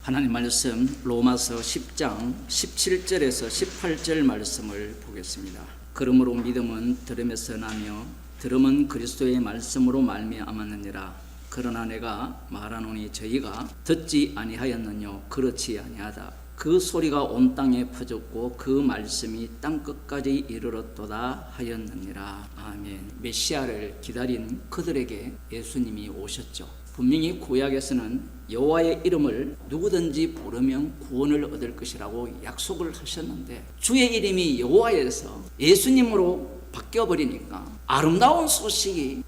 하나님 말씀 로마서 10장 17절에서 18절 말씀을 보겠습니다. 그러므로 믿음은 들음에서 나며 들음은 그리스도의 말씀으로 말미암았느니라. 그러나 내가 말하노니 저희가 듣지 아니하였느뇨. 그렇지 아니하다. 그 소리가 온 땅에 퍼졌고 그 말씀이 땅끝까지 이르렀도다 하였느니라. 아멘. 메시아를 기다린 그들에게 예수님이 오셨죠. 분명히 구약에서는 여호와의 이름을 누구든지 부르면 구원을 얻을 것이라고 약속을 하셨는데 주의 이름이 여호와에서 예수님으로 바뀌어버리니까 아름다운 소식이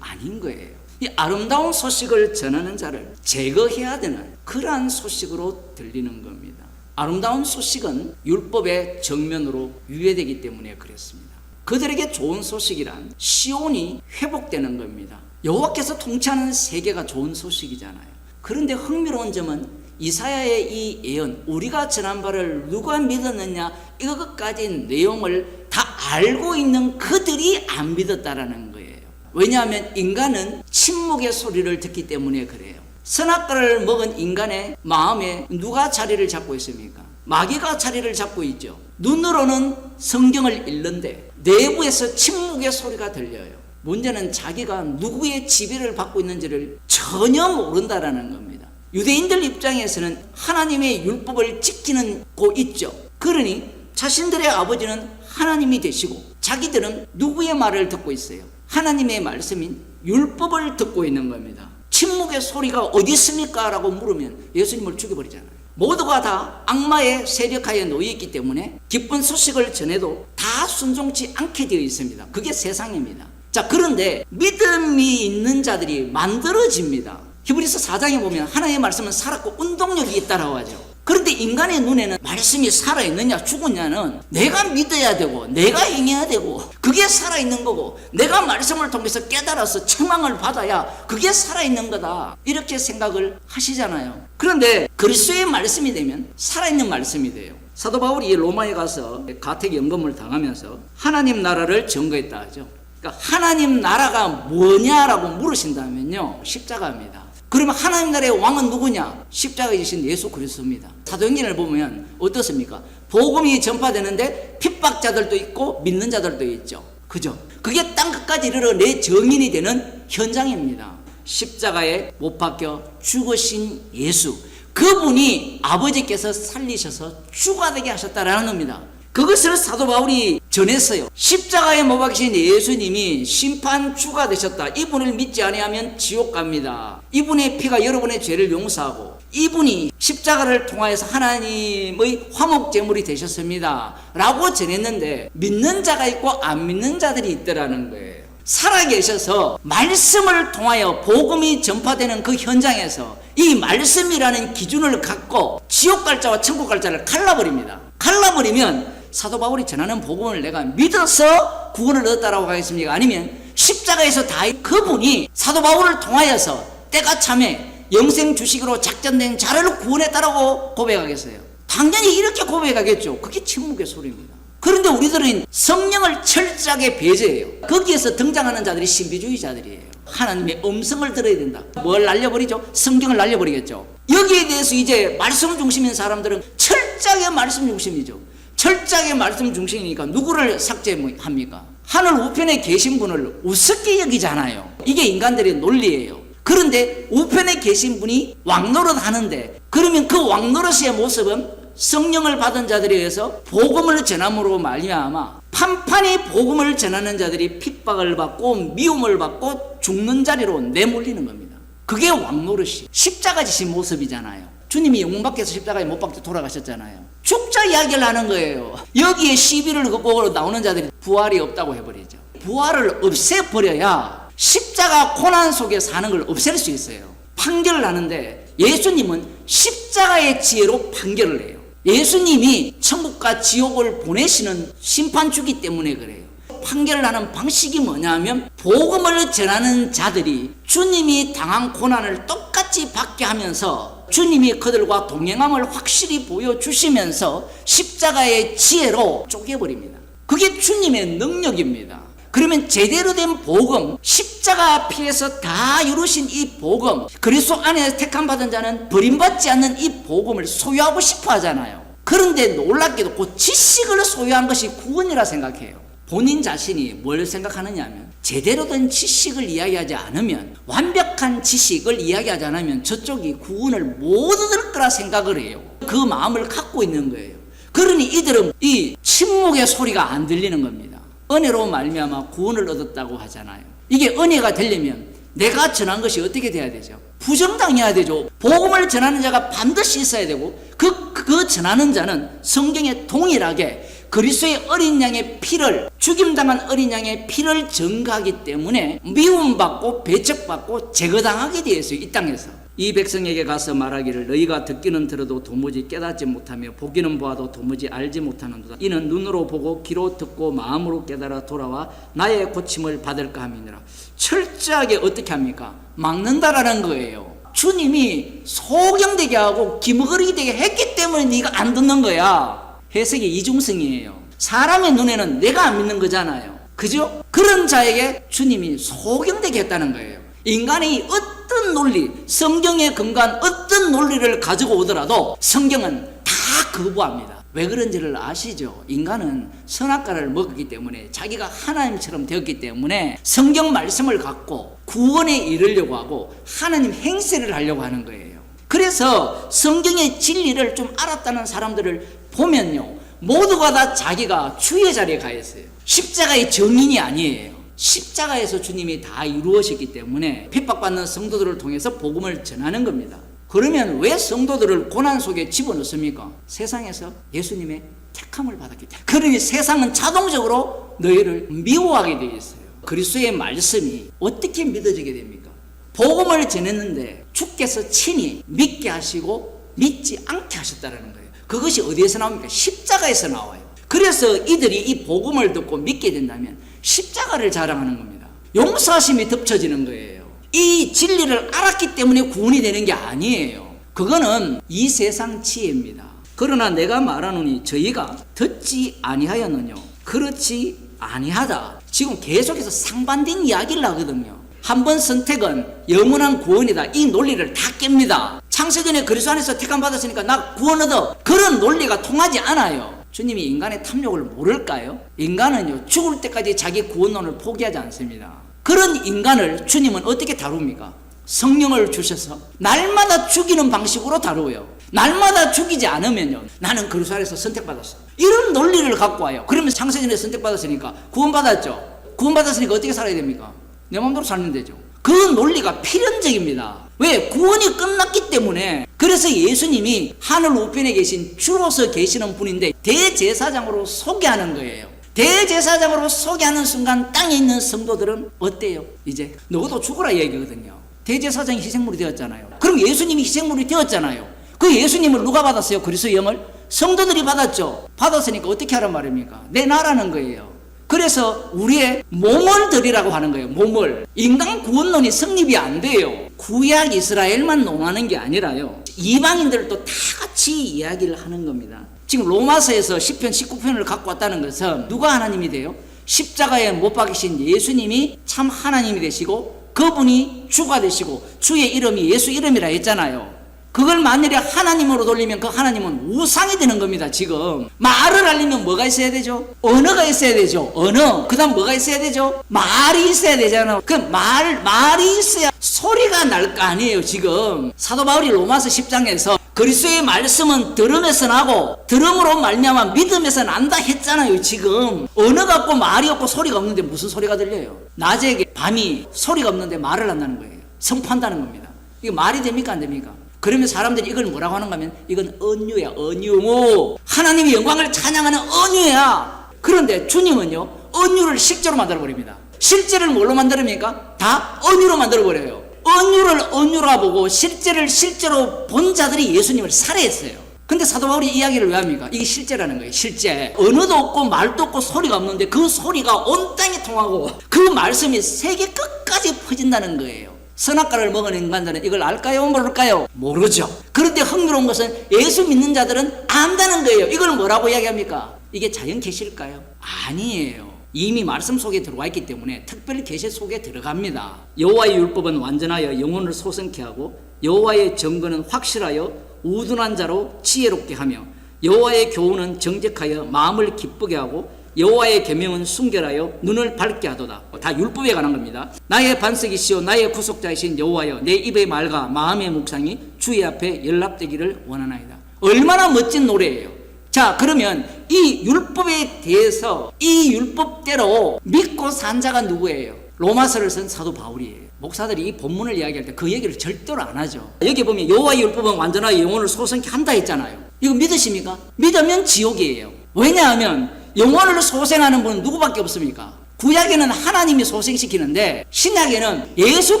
아닌 거예요. 이 아름다운 소식을 전하는 자를 제거해야 되는 그러한 소식으로 들리는 겁니다. 아름다운 소식은 율법의 정면으로 유예되기 때문에 그랬습니다. 그들에게 좋은 소식이란 시온이 회복되는 겁니다. 여호와께서 통치하는 세계가 좋은 소식이잖아요. 그런데 흥미로운 점은 이사야의 이 예언, 우리가 전한 바를 누가 믿었느냐, 이것까지 내용을 다 알고 있는 그들이 안 믿었다라는 거예요. 왜냐하면 인간은 침묵의 소리를 듣기 때문에 그래요. 선악과를 먹은 인간의 마음에 누가 자리를 잡고 있습니까? 마귀가 자리를 잡고 있죠. 눈으로는 성경을 읽는데 내부에서 침묵의 소리가 들려요. 문제는 자기가 누구의 지배를 받고 있는지를 전혀 모른다라는 겁니다. 유대인들 입장에서는 하나님의 율법을 지키는 고 있죠. 그러니 자신들의 아버지는 하나님이 되시고 자기들은 누구의 말을 듣고 있어요? 하나님의 말씀인 율법을 듣고 있는 겁니다. 침묵의 소리가 어디 있습니까? 라고 물으면 예수님을 죽여버리잖아요. 모두가 다 악마의 세력하에 놓여있기 때문에 기쁜 소식을 전해도 다 순종치 않게 되어 있습니다. 그게 세상입니다. 자, 그런데 믿음이 있는 자들이 만들어집니다. 히브리서 4장에 보면 하나님의 말씀은 살았고 운동력이 있다라고 하죠. 그런데 인간의 눈에는 말씀이 살아있느냐 죽었냐는 내가 믿어야 되고 내가 행해야 되고 그게 살아있는 거고 내가 말씀을 통해서 깨달아서 책망을 받아야 그게 살아있는 거다, 이렇게 생각을 하시잖아요. 그런데 그리스도의 말씀이 되면 살아있는 말씀이 돼요. 사도 바울이 로마에 가서 가택 연금을 당하면서 하나님 나라를 증거했다 하죠. 그러니까 하나님 나라가 뭐냐라고 물으신다면요, 십자가입니다. 그러면 하나님 나라의 왕은 누구냐? 십자가에 지신 예수 그리스도입니다. 사도행전을 보면 어떻습니까? 복음이 전파되는데 핍박자들도 있고 믿는 자들도 있죠. 그죠? 그게 땅끝까지 이르러 내 증인이 되는 현장입니다. 십자가에 못 박혀 죽으신 예수, 그분이 아버지께서 살리셔서 주가 되게 하셨다라는 겁니다. 그것을 사도 바울이 전했어요. 십자가에 못 박히신 예수님이 심판주가 되셨다. 이분을 믿지 아니하면 지옥 갑니다. 이분의 피가 여러분의 죄를 용서하고 이분이 십자가를 통하여서 하나님의 화목제물이 되셨습니다 라고 전했는데 믿는 자가 있고 안 믿는 자들이 있더라는 거예요. 살아계셔서 말씀을 통하여 복음이 전파되는 그 현장에서 이 말씀이라는 기준을 갖고 지옥 갈 자와 천국 갈 자를 갈라버립니다. 갈라버리면 사도 바울이 전하는 복음을 내가 믿어서 구원을 얻었다라고 하겠습니까? 아니면 십자가에서 다 그분이 사도 바울을 통하여서 때가 참에 영생 주식으로 작전된 자를 구원했다라고 고백하겠어요? 당연히 이렇게 고백하겠죠. 그게 침묵의 소리입니다. 그런데 우리들은 성령을 철저하게 배제해요. 거기에서 등장하는 자들이 신비주의자들이에요. 하나님의 음성을 들어야 된다. 뭘 날려버리죠? 성경을 날려버리겠죠. 여기에 대해서 이제 말씀 중심인 사람들은 철저하게 말씀 중심이죠. 철저하게 말씀 중심이니까 누구를 삭제합니까? 하늘 우편에 계신 분을 우습게 여기잖아요. 이게 인간들의 논리예요. 그런데 우편에 계신 분이 왕노릇 하는데, 그러면 그 왕노릇의 모습은 성령을 받은 자들에 의해서 복음을 전함으로 말미암아 판판히 복음을 전하는 자들이 핍박을 받고 미움을 받고 죽는 자리로 내몰리는 겁니다. 그게 왕노릇이 십자가 지신 모습이잖아요. 주님이 영웅 밖에서 십자가에 못 박혀 돌아가셨잖아요. 죽자 이야기를 하는 거예요. 여기에 시비를 걷고 나오는 자들이 부활이 없다고 해버리죠. 부활을 없애버려야 십자가 고난 속에 사는 걸 없앨 수 있어요. 판결을 하는데 예수님은 십자가의 지혜로 판결을 해요. 예수님이 천국과 지옥을 보내시는 심판주기 때문에 그래요. 판결을 하는 방식이 뭐냐면 복음을 전하는 자들이 주님이 당한 고난을 똑같이 받게 하면서 주님이 그들과 동행함을 확실히 보여주시면서 십자가의 지혜로 쪼개버립니다. 그게 주님의 능력입니다. 그러면 제대로 된 복음, 십자가 피해서 다 이루신 이 복음, 그리스도 안에 택함받은 자는 버림받지 않는 이 복음을 소유하고 싶어 하잖아요. 그런데 놀랍게도 그 지식을 소유한 것이 구원이라 생각해요. 본인 자신이 뭘 생각하느냐 하면 제대로 된 지식을 이야기하지 않으면, 완벽한 지식을 이야기하지 않으면 저쪽이 구원을 못 얻을 거라 생각을 해요. 그 마음을 갖고 있는 거예요. 그러니 이들은 이 침묵의 소리가 안 들리는 겁니다. 은혜로 말미암아 구원을 얻었다고 하잖아요. 이게 은혜가 되려면 내가 전한 것이 어떻게 돼야 되죠? 부정당해야 되죠. 복음을 전하는 자가 반드시 있어야 되고 그 전하는 자는 성경에 동일하게 그리스도의 어린 양의 피를, 죽임당한 어린 양의 피를 전가하기 때문에 미움받고 배척받고 제거당하게 되어 있어요. 이 땅에서. 이 백성에게 가서 말하기를 너희가 듣기는 들어도 도무지 깨닫지 못하며 보기는 보아도 도무지 알지 못하는도다. 이는 눈으로 보고 귀로 듣고 마음으로 깨달아 돌아와 나의 고침을 받을까 함이니라. 철저하게 어떻게 합니까? 막는다라는 거예요. 주님이 소경되게 하고 기머거리게 되게 했기 때문에 네가 안 듣는 거야. 해석이 이중성이에요. 사람의 눈에는 내가 안 믿는 거잖아요. 그죠? 그런 자에게 주님이 소경되게 했다는 거예요. 인간이 어떤 논리, 성경에 근거한 어떤 논리를 가지고 오더라도 성경은 다 거부합니다. 왜 그런지를 아시죠? 인간은 선악과를 먹었기 때문에, 자기가 하나님처럼 되었기 때문에 성경 말씀을 갖고 구원에 이르려고 하고 하나님 행세를 하려고 하는 거예요. 그래서 성경의 진리를 좀 알았다는 사람들을 보면요, 모두가 다 자기가 주의 자리에 가 있어요. 십자가의 정인이 아니에요. 십자가에서 주님이 다 이루어졌기 때문에 핍박받는 성도들을 통해서 복음을 전하는 겁니다. 그러면 왜 성도들을 고난 속에 집어넣습니까? 세상에서 예수님의 택함을 받았기 때문에. 그러니 세상은 자동적으로 너희를 미워하게 되어 있어요. 그리스도의 말씀이 어떻게 믿어지게 됩니까? 복음을 전했는데 주께서 친히 믿게 하시고 믿지 않게 하셨다는 거예요. 그것이 어디에서 나옵니까? 십자가에서 나와요. 그래서 이들이 이 복음을 듣고 믿게 된다면 십자가를 자랑하는 겁니다. 용서하심이 덮쳐지는 거예요. 이 진리를 알았기 때문에 구원이 되는 게 아니에요. 그거는 이 세상 지혜입니다. 그러나 내가 말하노니 저희가 듣지 아니하였느뇨? 그렇지 아니하다. 지금 계속해서 상반된 이야기를 하거든요. 한 번 선택은 영원한 구원이다. 이 논리를 다 깹니다. 창세전에 그리스도 안에서 택함 받았으니까 나 구원 얻어. 그런 논리가 통하지 않아요. 주님이 인간의 탐욕을 모를까요? 인간은요, 죽을 때까지 자기 구원론을 포기하지 않습니다. 그런 인간을 주님은 어떻게 다룹니까? 성령을 주셔서 날마다 죽이는 방식으로 다루어요. 날마다 죽이지 않으면요, 나는 그리스도 안에서 선택받았어. 이런 논리를 갖고 와요. 그러면 창세전에 선택받았으니까 구원받았죠. 구원받았으니까 어떻게 살아야 됩니까? 내 마음대로 살면 되죠. 그 논리가 필연적입니다. 왜? 구원이 끝났기 때문에. 그래서 예수님이 하늘 우편에 계신 주로서 계시는 분인데 대제사장으로 소개하는 거예요. 대제사장으로 소개하는 순간 땅에 있는 성도들은 어때요? 이제 너도 죽어라 얘기거든요. 대제사장이 희생물이 되었잖아요. 그럼 예수님이 희생물이 되었잖아요. 그 예수님을 누가 받았어요? 그리스도의 영을? 성도들이 받았죠. 받았으니까 어떻게 하란 말입니까? 내놔라는 거예요. 그래서 우리의 몸을 드리라고 하는 거예요. 몸을. 인간 구원론이 성립이 안 돼요. 구약 이스라엘만 논하는 게 아니라요, 이방인들도 다 같이 이야기를 하는 겁니다. 지금 로마서에서 10편 19편을 갖고 왔다는 것은 누가 하나님이 돼요? 십자가에 못 박히신 예수님이 참 하나님이 되시고 그분이 주가 되시고 주의 이름이 예수 이름이라 했잖아요. 그걸 만일에 하나님으로 돌리면 그 하나님은 우상이 되는 겁니다. 지금 말을 하려면 뭐가 있어야 되죠? 언어가 있어야 되죠. 언어. 그 다음 뭐가 있어야 되죠? 말이 있어야 되잖아요. 그 말이 있어야 소리가 날 거 아니에요. 지금 사도 바울이 로마서 10장에서 그리스도의 말씀은 들음에서 나고 들음으로 말미암아 믿음에서 난다 했잖아요. 지금 언어가 없고 말이 없고 소리가 없는데 무슨 소리가 들려요? 낮에 밤이 소리가 없는데 말을 한다는 거예요. 선포한다는 겁니다. 이게 말이 됩니까? 안 됩니까? 그러면 사람들이 이걸 뭐라고 하는가 하면 이건 언유야, 언유. 하나님의 영광을 찬양하는 언유야. 그런데 주님은요, 언유를 실제로 만들어버립니다. 실제를 뭘로 만들입니까? 다 언유로 만들어버려요. 언유를 언유라 보고 실제를 실제로 본 자들이 예수님을 살해했어요. 근데 사도 바울이 이야기를 왜 합니까? 이게 실제라는 거예요. 실제. 언어도 없고 말도 없고 소리가 없는데 그 소리가 온 땅에 통하고 그 말씀이 세계 끝까지 퍼진다는 거예요. 선악과를 먹은 인간들은 이걸 알까요? 모를까요? 모르죠. 그런데 흥미로운 것은 예수 믿는 자들은 안다는 거예요. 이걸 뭐라고 이야기합니까? 이게 자연 계시일까요? 아니에요. 이미 말씀 속에 들어와 있기 때문에 특별 계시 속에 들어갑니다. 여호와의 율법은 완전하여 영혼을 소성케 하고 여호와의 증거는 확실하여 우둔한 자로 지혜롭게 하며 여호와의 교훈은 정직하여 마음을 기쁘게 하고 여호와의 계명은 순결하여 눈을 밝게 하도다. 다 율법에 관한 겁니다. 나의 반석이시오 나의 구속자이신 여호와여 내 입의 말과 마음의 묵상이 주의 앞에 연락되기를 원하나이다. 얼마나 멋진 노래예요. 자, 그러면 이 율법에 대해서 이 율법대로 믿고 산 자가 누구예요? 로마서를 쓴 사도 바울이에요. 목사들이 이 본문을 이야기할 때 그 얘기를 절대로 안 하죠. 여기 보면 여호와의 율법은 완전하여 영혼을 소성케 한다 했잖아요. 이거 믿으십니까? 믿으면 지옥이에요. 왜냐하면 영혼을 소생하는 분은 누구밖에 없습니까? 구약에는 하나님이 소생시키는데 신약에는 예수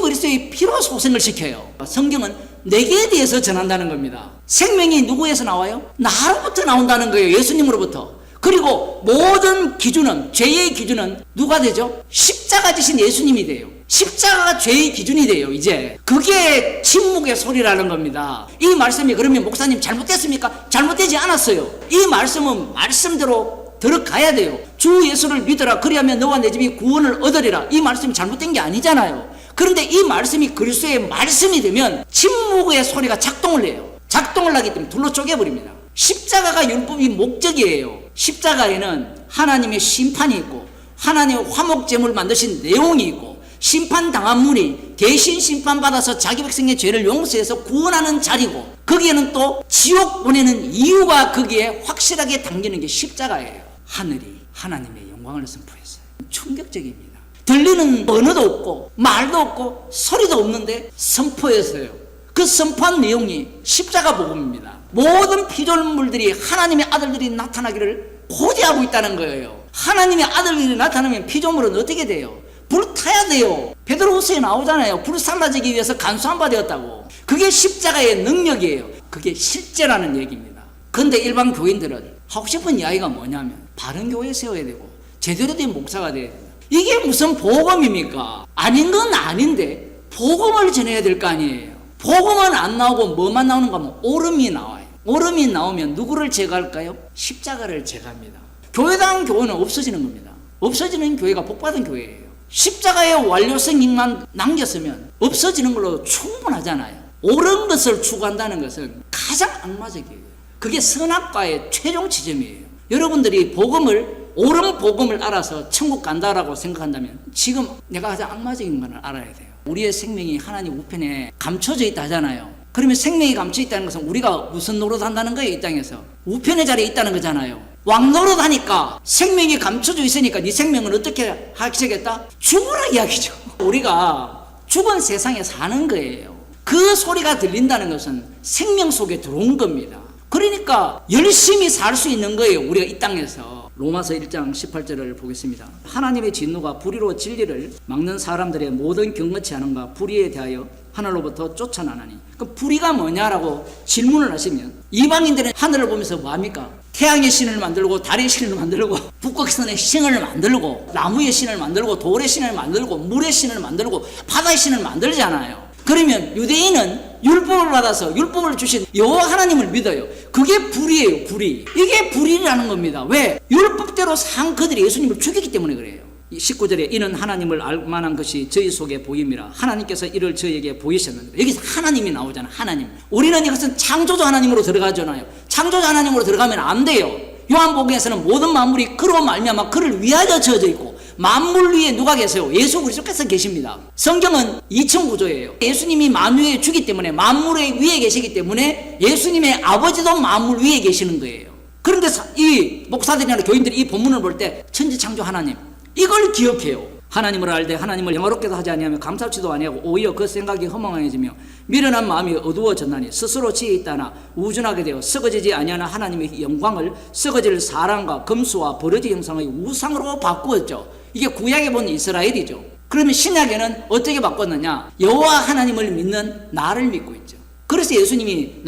그리스도의 피로 소생을 시켜요. 성경은 내게 대해서 전한다는 겁니다. 생명이 누구에서 나와요? 나로부터 나온다는 거예요. 예수님으로부터. 그리고 모든 기준은, 죄의 기준은 누가 되죠? 십자가 지신 예수님이 돼요. 십자가가 죄의 기준이 돼요. 이제 그게 침묵의 소리라는 겁니다. 이 말씀이 그러면 목사님 잘못됐습니까? 잘못되지 않았어요. 이 말씀은 말씀대로 들어가야 돼요. 주 예수를 믿어라. 그리하면 너와 내 집이 구원을 얻으리라. 이 말씀이 잘못된 게 아니잖아요. 그런데 이 말씀이 그리스도의 말씀이 되면 침묵의 소리가 작동을 해요. 작동을 하기 때문에 둘로 쪼개버립니다. 십자가가 율법의 목적이에요. 십자가에는 하나님의 심판이 있고 하나님의 화목제물 만드신 내용이 있고 심판당한 분이 대신 심판받아서 자기 백성의 죄를 용서해서 구원하는 자리고 거기에는 또 지옥 보내는 이유가 거기에 확실하게 담기는 게 십자가예요. 하늘이 하나님의 영광을 선포했어요. 충격적입니다. 들리는 언어도 없고 말도 없고 소리도 없는데 선포했어요. 그 선포한 내용이 십자가 복음입니다. 모든 피조물들이 하나님의 아들들이 나타나기를 고대하고 있다는 거예요. 하나님의 아들들이 나타나면 피조물은 어떻게 돼요? 불타야 돼요. 베드로후서에 나오잖아요. 불살라지기 위해서 간수한 바 되었다고. 그게 십자가의 능력이에요. 그게 실제라는 얘기입니다. 그런데 일반 교인들은 하고 싶은 이야기가 뭐냐면 바른 교회 세워야 되고 제대로 된 목사가 돼야 된다. 이게 무슨 복음입니까? 아닌 건 아닌데 복음을 전해야 될 거 아니에요. 복음은 안 나오고 뭐만 나오는가 하면 오름이 나와요. 오름이 나오면 누구를 제거할까요? 십자가를 제거합니다. 교회당 교회는 없어지는 겁니다. 없어지는 교회가 복받은 교회예요. 십자가의 완료성만 남겼으면 없어지는 걸로 충분하잖아요. 옳은 것을 추구한다는 것은 가장 악마적이에요. 그게 선악과의 최종 지점이에요. 여러분들이 복음을 옳은 복음을 알아서 천국 간다라고 생각한다면 지금 내가 가장 악마적인 것을 알아야 돼요. 우리의 생명이 하나님 우편에 감춰져 있다 하잖아요. 그러면 생명이 감춰 있다는 것은 우리가 무슨 노릇한다는 거예요? 이 땅에서 우편의 자리에 있다는 거잖아요. 왕노릇 하니까 생명이 감춰져 있으니까 네 생명은 어떻게 하시겠다? 죽으라 이야기죠. 우리가 죽은 세상에 사는 거예요. 그 소리가 들린다는 것은 생명 속에 들어온 겁니다. 그러니까 열심히 살 수 있는 거예요. 우리가 이 땅에서. 로마서 1장 18절을 보겠습니다. 하나님의 진노가 불의로 진리를 막는 사람들의 모든 경건치 않음과 불의에 대하여 하늘로부터 쫓아나나니. 그럼 불의가 뭐냐라고 질문을 하시면 이방인들은 하늘을 보면서 뭐합니까? 태양의 신을 만들고 달의 신을 만들고 북극선의 신을 만들고 나무의 신을 만들고 돌의 신을 만들고 물의 신을 만들고 바다의 신을 만들잖아요. 그러면 유대인은 율법을 받아서 율법을 주신 여호와 하나님을 믿어요. 그게 불의예요. 불의. 이게 불의라는 겁니다. 왜? 율법대로 산 그들이 예수님을 죽였기 때문에 그래요. 19절에 이는 하나님을 알 만한 것이 저희 속에 보임이라 하나님께서 이를 저에게 보이셨는데 여기서 하나님이 나오잖아. 하나님. 우리는 이것은 창조주 하나님으로 들어가잖아요. 창조주 하나님으로 들어가면 안 돼요. 요한복음에서는 모든 만물이 그로 말미암아 그를 위하여 지어져 있고 만물 위에 누가 계세요? 예수 그리스도께서 계십니다. 성경은 2층 구조예요. 예수님이 만물 위에 주기 때문에 만물 위에 계시기 때문에 예수님의 아버지도 만물 위에 계시는 거예요. 그런데 이 목사들이나 교인들이 이 본문을 볼 때 천지창조 하나님 이걸 기억해요. 하나님을 알되 하나님을 영화롭게도 하지 아니하며 감사치도 아니하고 오히려 그 생각이 허망해지며 미련한 마음이 어두워졌나니 스스로 지혜 있다나 우준하게 되어 썩어지지 아니하는 하나님의 영광을 썩어질 사람과 금수와 버러지 형상의 우상으로 바꾸었죠. 이게 구약에 본 이스라엘이죠. 그러면 신약에는 어떻게 바꿨느냐? 여호와 하나님을 믿는 나를 믿고 있죠. 그래서 예수님이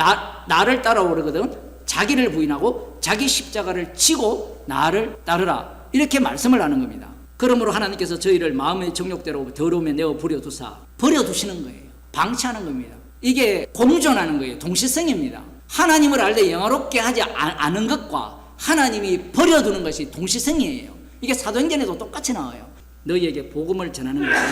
나를 따라오거든 자기를 부인하고 자기 십자가를 지고 나를 따르라 이렇게 말씀을 하는 겁니다. 그러므로 하나님께서 저희를 마음의 정욕대로 더러움에 내어 버려두시는 거예요. 방치하는 겁니다. 이게 공존하는 거예요. 동시성입니다. 하나님을 알되 영화롭게 하지 않은 것과 하나님이 버려두는 것이 동시성이에요. 이게 사도행전에도 똑같이 나와요. 너희에게 복음을 전하는 것은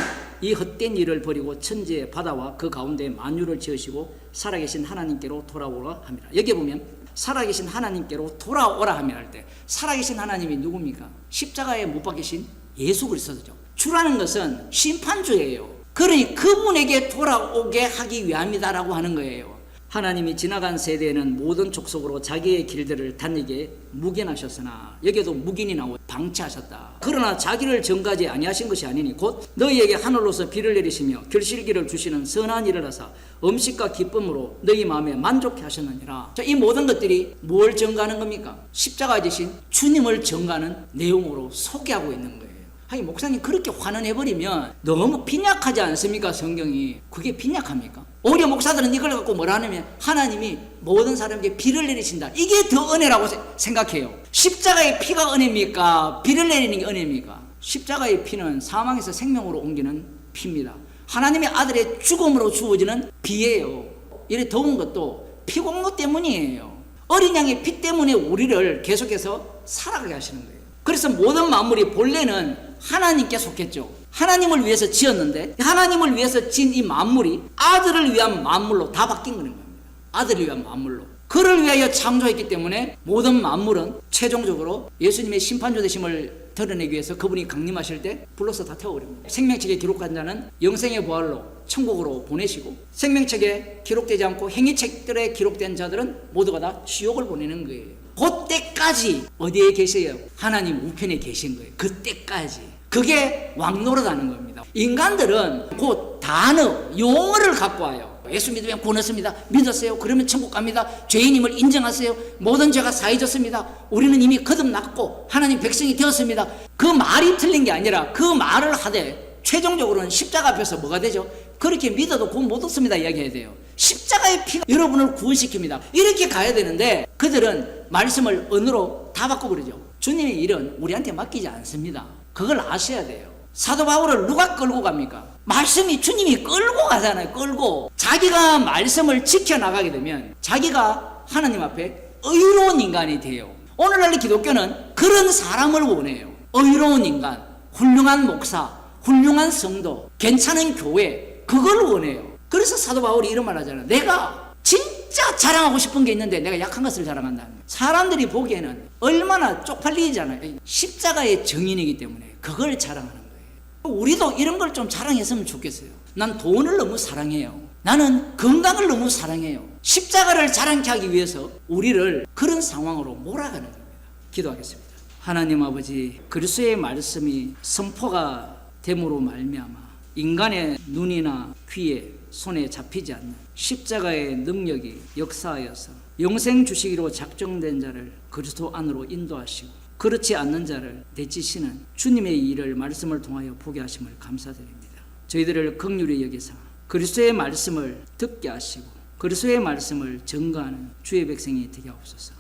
이 헛된 일을 버리고 천지의 바다와 그 가운데 만유를 지으시고 살아계신 하나님께로 돌아오라 함이라. 여기 보면 살아계신 하나님께로 돌아오라 함이라 할 때 살아계신 하나님이 누굽니까? 십자가에 못 박히신 예수 그리스도죠. 주라는 것은 심판주예요. 그러니 그분에게 돌아오게 하기 위함이다라고 하는 거예요. 하나님이 지나간 세대에는 모든 족속으로 자기의 길들을 다니게 묵인하셨으나, 여기에도 묵인이 나오고 방치하셨다. 그러나 자기를 정가지 아니하신 것이 아니니 곧 너희에게 하늘로서 비를 내리시며 결실기를 주시는 선한 일을 하사 음식과 기쁨으로 너희 마음에 만족해 하셨느니라. 자, 이 모든 것들이 뭘 정가하는 겁니까? 십자가에 지신 주님을 정가하는 내용으로 소개하고 있는 거예요. 하긴 목사님 그렇게 환원해버리면 너무 빈약하지 않습니까? 성경이 그게 빈약합니까? 오히려 목사들은 이걸 갖고 뭐라 하냐면 하나님이 모든 사람에게 비를 내리신다, 이게 더 은혜라고 생각해요. 십자가의 피가 은혜입니까? 비를 내리는 게 은혜입니까? 십자가의 피는 사망에서 생명으로 옮기는 피입니다. 하나님의 아들의 죽음으로 주어지는 비예요. 이래 더운 것도 피공로 때문이에요. 어린 양의 피 때문에 우리를 계속해서 살아가게 하시는 거예요. 그래서 모든 만물이 본래는 하나님께 속했죠. 하나님을 위해서 지었는데 하나님을 위해서 지은 이 만물이 아들을 위한 만물로 다 바뀐 거는 겁니다. 아들을 위한 만물로. 그를 위하여 창조했기 때문에 모든 만물은 최종적으로 예수님의 심판주 되심을 드러내기 위해서 그분이 강림하실 때 불러서 다 태워버립니다. 생명책에 기록한 자는 영생의 부활로 천국으로 보내시고, 생명책에 기록되지 않고 행위책들에 기록된 자들은 모두가 다 지옥을 보내는 거예요. 그때까지 어디에 계세요? 하나님 우편에 계신 거예요. 그때까지. 그게 왕노릇하는 겁니다. 인간들은 그 단어, 용어를 갖고 와요. 예수 믿으면 구원 얻습니다. 믿었어요? 그러면 천국 갑니다. 죄인임을 인정하세요? 모든 죄가 사해졌습니다. 우리는 이미 거듭났고 하나님 백성이 되었습니다. 그 말이 틀린 게 아니라 그 말을 하되 최종적으로는 십자가 앞에서 뭐가 되죠? 그렇게 믿어도 구원 못 얻습니다 이야기해야 돼요. 십자가의 피가 여러분을 구원시킵니다. 이렇게 가야 되는데 그들은 말씀을 언어로 다 바꿔버리죠. 주님의 일은 우리한테 맡기지 않습니다. 그걸 아셔야 돼요. 사도 바울을 누가 끌고 갑니까? 말씀이 주님이 끌고 가잖아요. 끌고. 자기가 말씀을 지켜나가게 되면 자기가 하나님 앞에 의로운 인간이 돼요. 오늘날 기독교는 그런 사람을 원해요. 의로운 인간, 훌륭한 목사, 훌륭한 성도, 괜찮은 교회, 그걸 원해요. 그래서 사도 바울이 이런 말 하잖아요. 내가 진짜 자랑하고 싶은 게 있는데 내가 약한 것을 자랑한다. 사람들이 보기에는 얼마나 쪽팔리잖아요. 십자가의 정인이기 때문에 그걸 자랑하는 거예요. 우리도 이런 걸 좀 자랑했으면 좋겠어요. 난 돈을 너무 사랑해요. 나는 건강을 너무 사랑해요. 십자가를 자랑케 하기 위해서 우리를 그런 상황으로 몰아가는 겁니다. 기도하겠습니다. 하나님 아버지, 그리스도의 말씀이 선포가 됨으로 말미암아 인간의 눈이나 귀에 손에 잡히지 않는 십자가의 능력이 역사하여서 영생 주시기로 작정된 자를 그리스도 안으로 인도하시고 그렇지 않는 자를 내치시는 주님의 일을 말씀을 통하여 보게 하심을 감사드립니다. 저희들을 긍휼히 여기사 그리스도의 말씀을 듣게 하시고 그리스도의 말씀을 전가하는 주의 백성이 되게 하옵소서.